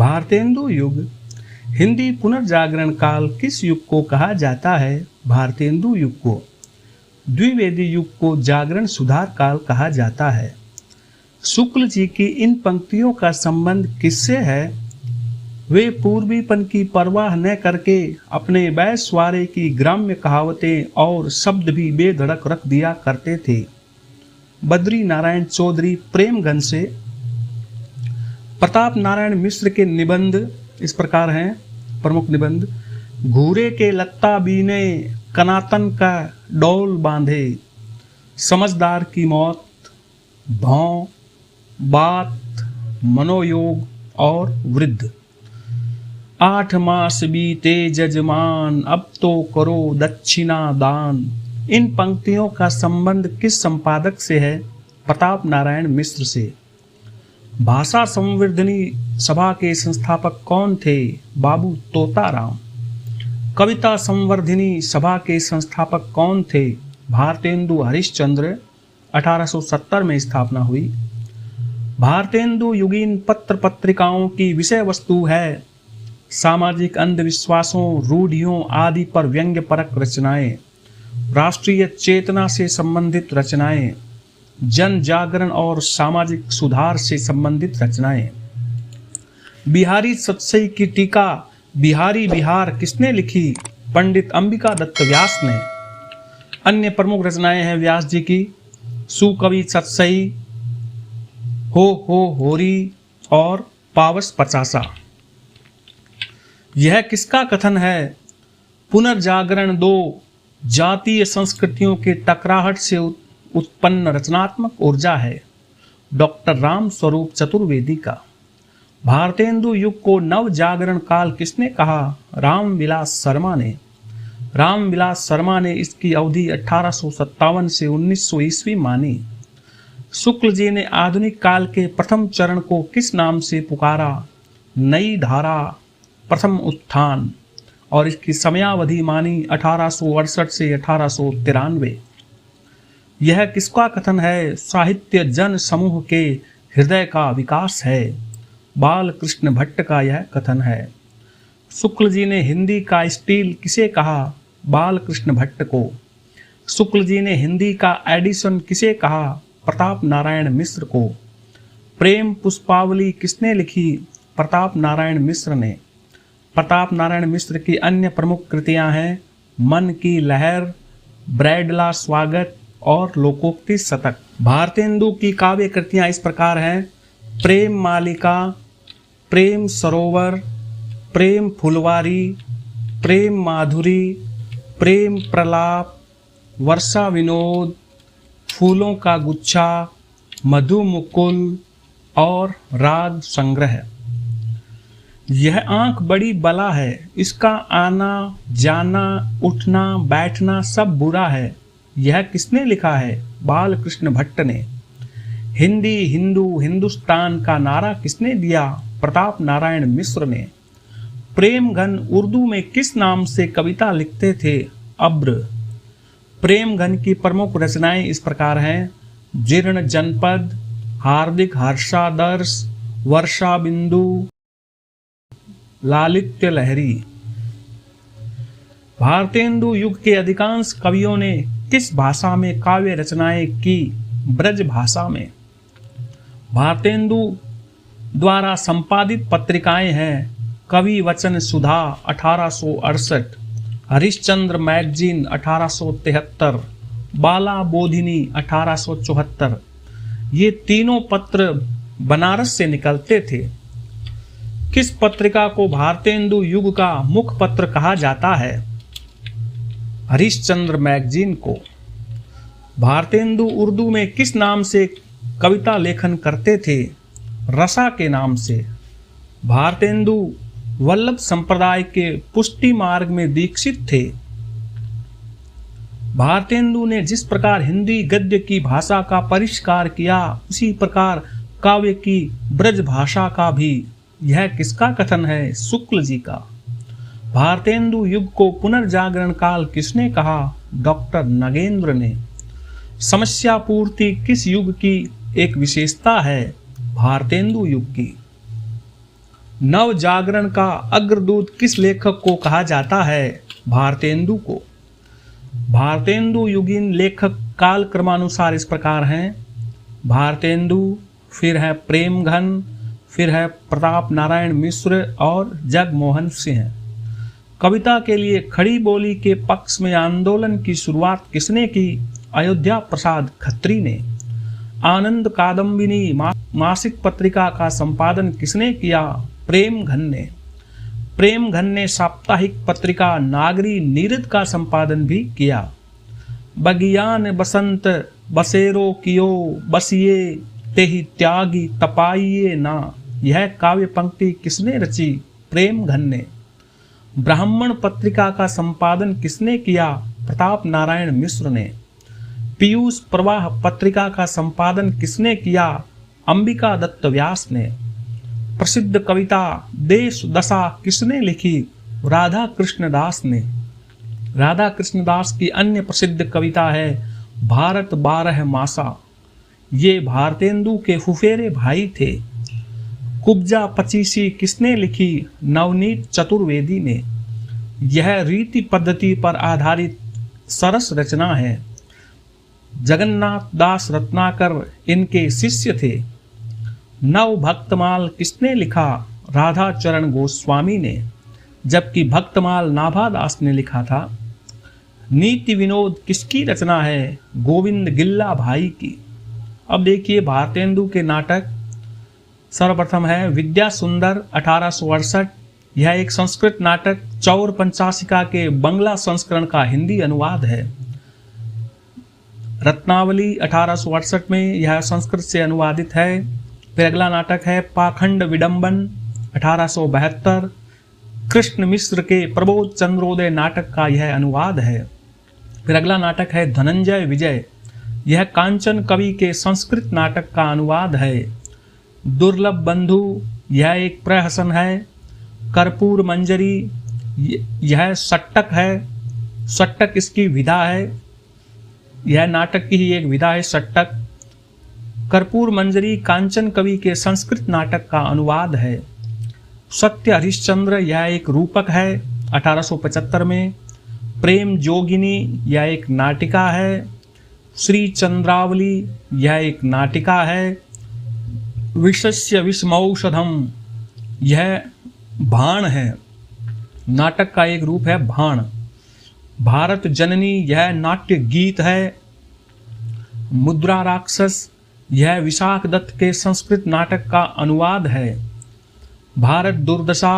भारतेंदु युग हिंदी पुनर्जागरण काल किस युग को कहा जाता है? भारतेंदु युग को। द्विवेदी युग को जागरण सुधार काल कहा जाता है। शुक्ल जी की इन पंक्तियों का संबंध किससे है? वे पूर्वीपन की परवाह न करके अपने वैश्वारे की ग्राम्य कहावतें और शब्द भी बेधड़क रख दिया करते थे। बद्री नारायण चौधरी प्रेमगन से। प्रताप नारायण मिश्र के निबंध इस प्रकार हैं। प्रमुख निबंध: घूरे के लत्ता बीने कनातन का डोल बांधे, समझदार की मौत, भौं, बात, मनोयोग और वृद्ध। 8 मास बीते जजमान, अब तो करो दक्षिणा दान। इन पंक्तियों का संबंध किस संपादक से है? प्रताप नारायण मिश्र से। भाषा संवर्धनी सभा के संस्थापक कौन थे? बाबू तोताराम। कविता संवर्धनी सभा के संस्थापक कौन थे? भारतेंदु हरिश्चंद्र। 1870 में स्थापना हुई। भारतेंदु युगीन पत्र पत्रिकाओं की विषय वस्तु है सामाजिक अंधविश्वासों, रूढ़ियों आदि पर व्यंग्यपरक रचनाएं, राष्ट्रीय चेतना से संबंधित रचनाएं, जन जागरण और सामाजिक सुधार से संबंधित रचनाएं। बिहारी सतसई की टीका बिहारी बिहार किसने लिखी? पंडित अंबिका दत्त व्यास ने। अन्य प्रमुख रचनाएं हैं व्यास जी की सुकवि सतसई, हो होरी और पावस पचासा। यह किसका कथन है? पुनर्जागरण 2 जातीय संस्कृतियों के टकराहट से उत्पन्न रचनात्मक ऊर्जा है। डॉक्टर राम स्वरूप चतुर्वेदी का। भारतेंदु युग को नव जागरण काल किसने कहा? रामविलास शर्मा ने। रामविलास शर्मा ने इसकी अवधि 1857 से 1900 ईस्वी मानी। शुक्ल जी ने आधुनिक काल के प्रथम चरण को किस नाम से पुकारा? नई धारा, प्रथम उत्थान, और इसकी समयावधि मानी 1868 से 1893। यह किसका कथन है? साहित्य जन समूह के हृदय का विकास है। बाल कृष्ण भट्ट का यह कथन है। शुक्ल जी ने हिंदी का स्टील किसे कहा? बाल कृष्ण भट्ट को। शुक्ल जी ने हिंदी का एडिशन किसे कहा? प्रताप नारायण मिश्र को। प्रेम पुष्पावली किसने लिखी? प्रताप नारायण मिश्र ने। प्रताप नारायण मिश्र की अन्य प्रमुख कृतियां हैं मन की लहर, ब्रैडला स्वागत और लोकोक्ति शतक। भारतेंदु की काव्य कृतियां इस प्रकार हैं: प्रेम मालिका, प्रेम सरोवर, प्रेम फुलवारी, प्रेम माधुरी, प्रेम प्रलाप, वर्षा विनोद, फूलों का गुच्छा, मधु मुकुल और राग संग्रह। यह आंख बड़ी बला है, इसका आना जाना उठना बैठना सब बुरा है। यह किसने लिखा है? बाल कृष्ण भट्ट ने। हिंदी हिंदू हिंदुस्तान का नारा किसने दिया? प्रताप नारायण मिश्र ने। प्रेमघन उर्दू में किस नाम से कविता लिखते थे? अब्र। प्रेमघन की प्रमुख रचनाएं इस प्रकार हैं: जीर्ण जनपद, हार्दिक हर्षादर्श, वर्षा बिंदु, लालित्य लहरी। भारतेंदु युग के अधिकांश कवियों ने किस भाषा में काव्य रचनाएं की? ब्रज भाषा में। भारतेंदु द्वारा संपादित पत्रिकाएं हैं कवि वचन सुधा 1868, हरिश्चंद्र मैगजीन 1873, बाला बोधिनी 1874। ये तीनों पत्र बनारस से निकलते थे। किस पत्रिका को भारतेंदु युग का मुख्य पत्र कहा जाता है? हरिश्चंद्र मैगजीन को। भारतेंदु उर्दू में किस नाम से कविता लेखन करते थे? रसा के नाम से। भारतेंदु वल्लभ संप्रदाय के पुष्टि मार्ग में दीक्षित थे। भारतेंदु ने जिस प्रकार हिंदी गद्य की भाषा का परिष्कार किया, उसी प्रकार काव्य की ब्रज भाषा का भी। यह किसका कथन है? शुक्ल जी का। भारतेंदु युग को पुनर्जागरण काल किसने कहा? डॉक्टर नगेंद्र ने। समस्या पूर्ति किस युग की एक विशेषता है? भारतेंदु युग की। नव जागरण का अग्रदूत किस लेखक को कहा जाता है? भारतेंदु को। भारतेंदु युगीन लेखक काल क्रमानुसार इस प्रकार हैं: भारतेंदु, फिर है प्रेमघन, फिर है प्रताप नारायण मिश्र और जगमोहन सिंह। कविता के लिए खड़ी बोली के पक्ष में आंदोलन की शुरुआत किसने की? अयोध्या प्रसाद खत्री ने। आनंद कादम्बिनी मासिक पत्रिका का संपादन किसने किया? प्रेमघन ने। प्रेमघन ने साप्ताहिक पत्रिका नागरी नीरद का संपादन भी किया। बगियान बसंत बसेरो कियो बसिए तेहि त्यागी तपाइए ना, यह काव्य पंक्ति किसने रची? प्रेमघन ने। ब्राह्मण पत्रिका का संपादन किसने किया? प्रताप नारायण मिश्र ने। पीयूष प्रवाह पत्रिका का संपादन किसने किया? अंबिका दत्त व्यास ने। प्रसिद्ध कविता देश दशा किसने लिखी? राधा कृष्णदास ने। राधा कृष्णदास की अन्य प्रसिद्ध कविता है भारत 12 मासा। ये भारतेंदु के फुफेरे भाई थे। कुब्जा पचीसी किसने लिखी? नवनीत चतुर्वेदी ने। यह रीति पद्धति पर आधारित सरस रचना है। जगन्नाथ दास रत्नाकर इनके शिष्य थे। नव भक्तमाल किसने लिखा? राधा चरण गोस्वामी ने, जबकि भक्तमाल नाभादास ने लिखा था। नीति विनोद किसकी रचना है? गोविंद गिल्ला भाई की। अब देखिए भारतेंदु के नाटक। सर्वप्रथम है विद्या सुंदर 1868। यह एक संस्कृत नाटक चौर पंचाशिका के बंगला संस्करण का हिंदी अनुवाद है। रत्नावली 1868 में यह संस्कृत से अनुवादित है। फिर अगला नाटक है पाखंड विडंबन 1872। कृष्ण मिश्र के प्रबोध चंद्रोदय नाटक का यह अनुवाद है। फिर अगला नाटक है धनंजय विजय। यह कांचन कवि के संस्कृत नाटक का अनुवाद है। दुर्लभ बंधु यह एक प्रहसन है। कर्पूर मंजरी यह सट्टक है। सट्टक इसकी विधा है। यह नाटक की ही एक विधा है सट्टक। कर्पूर मंजरी कांचन कवि के संस्कृत नाटक का अनुवाद है। सत्य हरिश्चंद्र यह एक रूपक है 1875 में। प्रेम जोगिनी यह एक नाटिका है। श्री चंद्रावली यह एक नाटिका है। विषस्य विषमौषधम यह भाण है। नाटक का एक रूप है भाण। भारत जननी यह नाट्य गीत है। मुद्रा राक्षस यह विशाख दत्त के संस्कृत नाटक का अनुवाद है। भारत दुर्दशा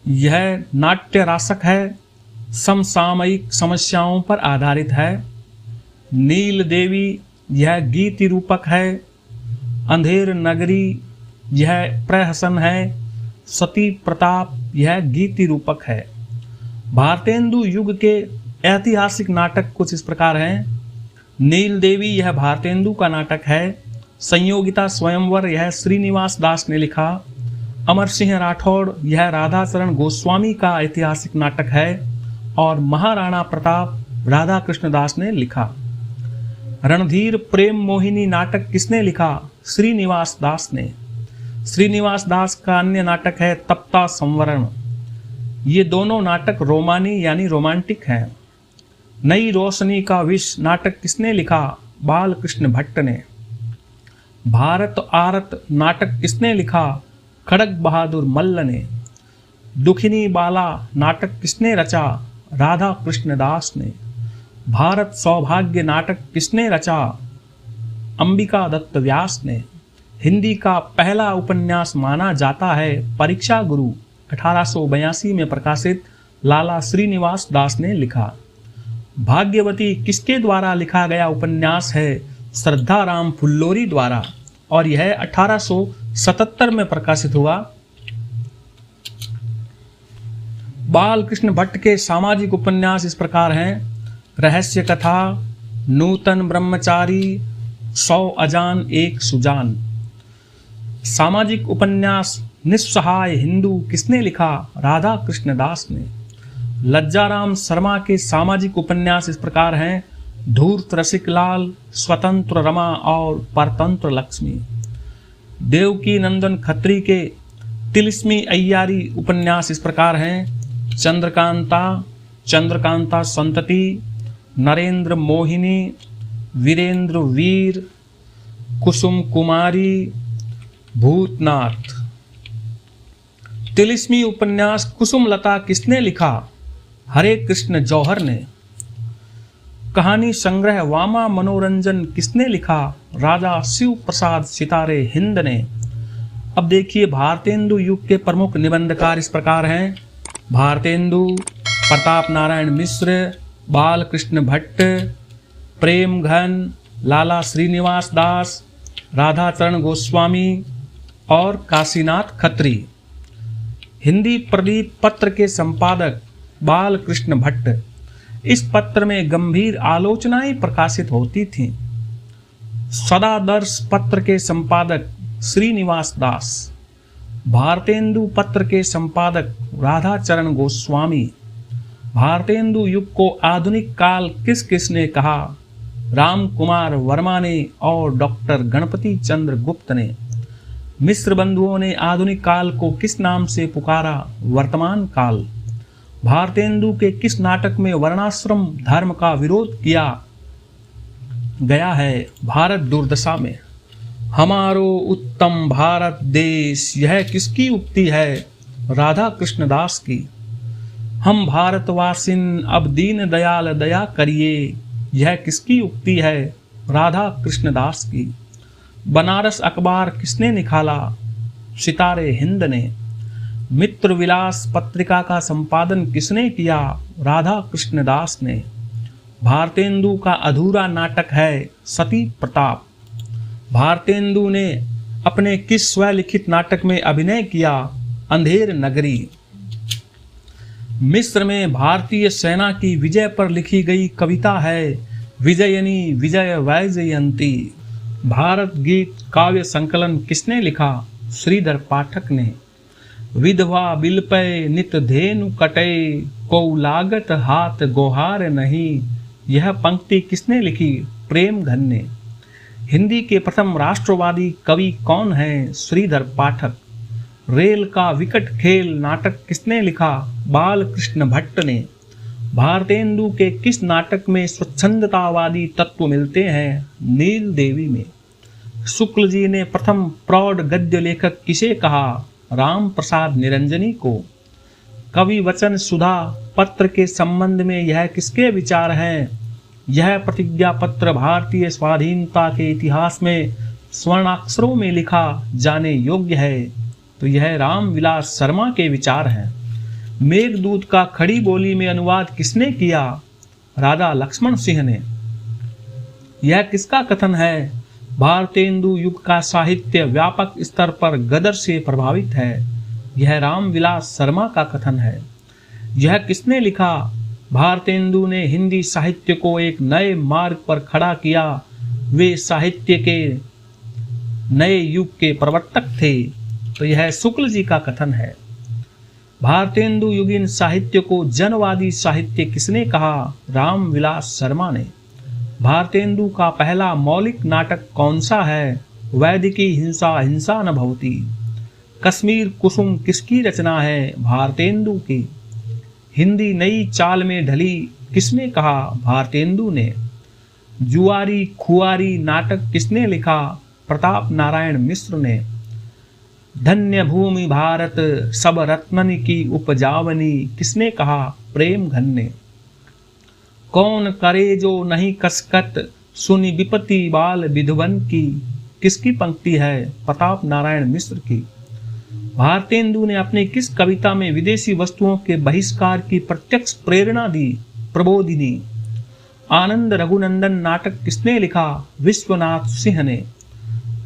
यह नाट्य रासक है। समसामयिक समस्याओं पर आधारित है। नील देवी यह गीति रूपक है। अंधेर नगरी यह प्रहसन है। सती प्रताप यह गीति रूपक है। भारतेंदु युग के ऐतिहासिक नाटक कुछ इस प्रकार हैं। नील देवी यह भारतेंदु का नाटक है। संयोगिता स्वयंवर यह श्रीनिवास दास ने लिखा। अमर सिंह राठौड़ यह राधाचरण गोस्वामी का ऐतिहासिक नाटक है। और महाराणा प्रताप राधा कृष्णदास ने लिखा। रणधीर प्रेम मोहिनी नाटक किसने लिखा? श्रीनिवास दास ने। श्रीनिवास दास का अन्य नाटक है तप्ता संवरण। ये दोनों नाटक रोमानी यानी रोमांटिक हैं। नई रोशनी का विष नाटक किसने लिखा? बालकृष्ण भट्ट ने। भारत आरत नाटक किसने लिखा? खड़ग बहादुर मल्ल ने। दुखिनी बाला नाटक किसने रचा? राधा कृष्णदास ने। भारत सौभाग्य नाटक किसने रचा? अंबिका दत्त व्यास ने। हिंदी का पहला उपन्यास माना जाता है परीक्षा गुरु 1882 में प्रकाशित लाला श्रीनिवास दास ने लिखा। भाग्यवती किसके द्वारा लिखा गया उपन्यास है? श्रद्धाराम फुल्लोरी द्वारा, और यह 1877 में प्रकाशित हुआ। बालकृष्ण भट्ट के सामाजिक उपन्यास इस प्रकार हैं: रहस्य कथा, नूतन ब्रह्मचारी, 100 अजान एक सुजान। सामाजिक उपन्यास निस्सहाय हिंदू किसने लिखा? राधा कृष्णदास ने। लज्जाराम शर्मा के सामाजिक उपन्यास इस प्रकार हैं: धूर्त रसिकलाल, स्वतंत्र रमा और परतंत्र लक्ष्मी। देवकी नंदन खत्री के तिलिस्मी अय्यारी उपन्यास इस प्रकार हैं: चंद्रकांता, चंद्रकांता संतति, नरेंद्र मोहिनी, वीरेंद्र वीर, कुसुम कुमारी, भूतनाथ। तिलिस्मी उपन्यास कुसुमलता किसने लिखा? हरे कृष्ण जौहर ने। कहानी संग्रह वामा मनोरंजन किसने लिखा? राजा शिव प्रसाद सितारे हिंद ने। अब देखिए भारतेंदु युग के प्रमुख निबंधकार इस प्रकार हैं: भारतेंदु, प्रताप नारायण मिश्र, बालकृष्ण भट्ट, प्रेम घन, लाला श्रीनिवास दास, राधाचरण गोस्वामी और काशीनाथ खत्री। हिंदी प्रदीप पत्र के संपादक बालकृष्ण भट्ट। इस पत्र में गंभीर आलोचनाएं प्रकाशित होती थीं। सदादर्श पत्र के संपादक श्रीनिवास दास। भारतेंदु पत्र के संपादक राधाचरण गोस्वामी। भारतेंदु युग को आधुनिक काल किस किसने कहा? राम कुमार वर्मा ने और डॉक्टर गणपति चंद्र गुप्त ने। मिश्र बंधुओं ने आधुनिक काल को किस नाम से पुकारा? वर्तमान काल। भारतेंदु के किस नाटक में वर्णाश्रम धर्म का विरोध किया गया है? भारत दुर्दशा में। हमारो उत्तम भारत देश, यह किसकी उक्ति है? राधा कृष्ण दास की। हम भारतवासिन अब दीन दयाल दया करिए, यह किसकी उक्ति है? राधा कृष्ण दास की। बनारस अखबार किसने निकाला? सितारे हिंद ने। मित्र विलास पत्रिका का संपादन किसने किया? राधा कृष्ण दास ने। भारतेंदु का अधूरा नाटक है सती प्रताप। भारतेंदु ने अपने किस स्वलिखित नाटक में अभिनय किया? अंधेर नगरी। मिस्र में भारतीय सेना की विजय पर लिखी गई कविता है विजयनी विजय वैजयंती। भारत गीत काव्य संकलन किसने लिखा? श्रीधर पाठक ने। विधवा बिलपय नित धेनु कटे, को लागत हाथ गोहार नहीं, यह पंक्ति किसने लिखी? प्रेम घन ने। हिंदी के प्रथम राष्ट्रवादी कवि कौन हैं? श्रीधर पाठक। रेल का विकट खेल नाटक किसने लिखा? बालकृष्ण भट्ट ने। भारतेंदु के किस नाटक में स्वच्छंदतावादी तत्व मिलते हैं? नील देवी में। शुक्ल जी ने प्रथम प्रौढ़ गद्य लेखक किसे कहा? राम प्रसाद निरंजनी को। कवि वचन सुधा पत्र के संबंध में यह किसके विचार हैं? यह प्रतिज्ञा पत्र भारतीय स्वाधीनता के इतिहास में स्वर्णाक्षरों में लिखा जाने योग्य है, तो यह रामविलास शर्मा के विचार हैं। मेघदूत का खड़ी बोली में अनुवाद किसने किया? राजा लक्ष्मण सिंह ने। यह किसका कथन है? भारतेंदु युग का साहित्य व्यापक स्तर पर गदर से प्रभावित है, यह रामविलास शर्मा का कथन है। यह किसने लिखा? भारतेंदु ने हिंदी साहित्य को एक नए मार्ग पर खड़ा किया। वे साहित्य के नए युग के प्रवर्तक थे, तो यह शुक्ल जी का कथन है। भारतेंदु युगीन साहित्य को जनवादी साहित्य किसने कहा? रामविलास शर्मा ने। भारतेंदु का पहला मौलिक नाटक कौन सा है? वैदिकी हिंसा हिंसा न भवती। कश्मीर कुसुम किसकी रचना है? भारतेंदु की। हिंदी नई चाल में ढली किसने कहा? भारतेंदु ने। जुआरी खुआरी नाटक किसने लिखा? प्रताप नारायण मिश्र ने। धन्य भूमि भारत सब रत्नन की उपजावनी किसने कहा? प्रेम घन ने। कौन करे जो नहीं कसकत, सुनी विपत्ति बाल विधवन की, किसकी पंक्ति है? प्रताप नारायण मिश्र की। भारतेंदु ने अपनी किस कविता में विदेशी वस्तुओं के बहिष्कार की प्रत्यक्ष प्रेरणा दी? प्रबोधिनी। आनंद रघुनंदन नाटक किसने लिखा? विश्वनाथ सिंह ने।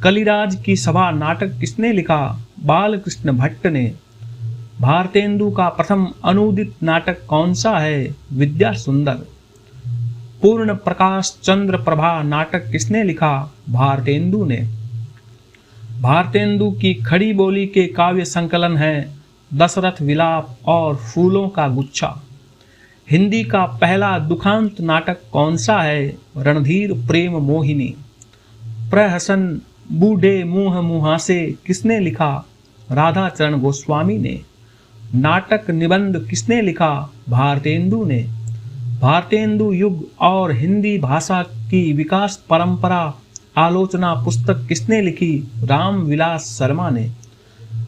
कलिराज की सभा नाटक किसने लिखा? बालकृष्ण भट्ट ने। भारतेंदु का प्रथम अनुदित नाटक कौन सा है? विद्या सुंदर। पूर्ण प्रकाश चंद्र प्रभा नाटक किसने लिखा? भारतेंदु ने। भारतेंदु की खड़ी बोली के काव्य संकलन हैं दशरथ विलाप और फूलों का गुच्छा। हिंदी का पहला दुखांत नाटक कौन सा है? रणधीर प्रेम मोहिनी। प्रहसन बूढ़े मुंह मुहासे किसने लिखा? राधाचरण गोस्वामी ने। नाटक निबंध किसने लिखा? भारतेंदु ने। भारतेंदु युग और हिंदी भाषा की विकास परंपरा आलोचना पुस्तक किसने लिखी? रामविलास शर्मा ने।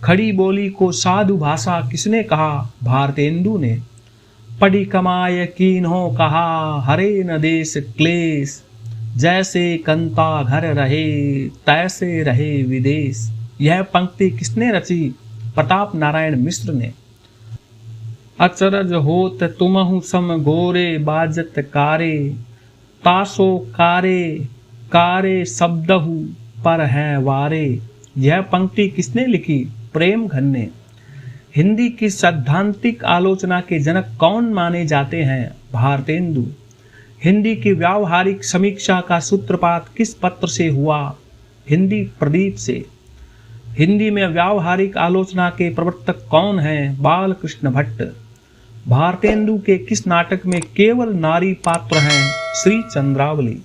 खड़ी बोली को साधु भाषा किसने कहा? भारतेंदु ने। पढ़ी कमाय कीन्हो कहा, हरे न देश क्लेश, जैसे कंता घर रहे तैसे रहे विदेश। यह पंक्ति किसने रची? प्रताप नारायण मिश्र ने। अचरज होत तुमहु सम गोरे बाजत कारे, तासो कारे कारे शब्दहु पर है वारे। यह पंक्ति किसने लिखी? प्रेम घन ने। हिंदी की सैद्धांतिक आलोचना के जनक कौन माने जाते हैं? भारतेंदु। हिंदी की व्यावहारिक समीक्षा का सूत्रपात किस पत्र से हुआ? हिंदी प्रदीप से। हिंदी में व्यावहारिक आलोचना के प्रवर्तक कौन हैं? बालकृष्ण भट्ट। भारतेंदु के किस नाटक में केवल नारी पात्र हैं? श्री चंद्रावली।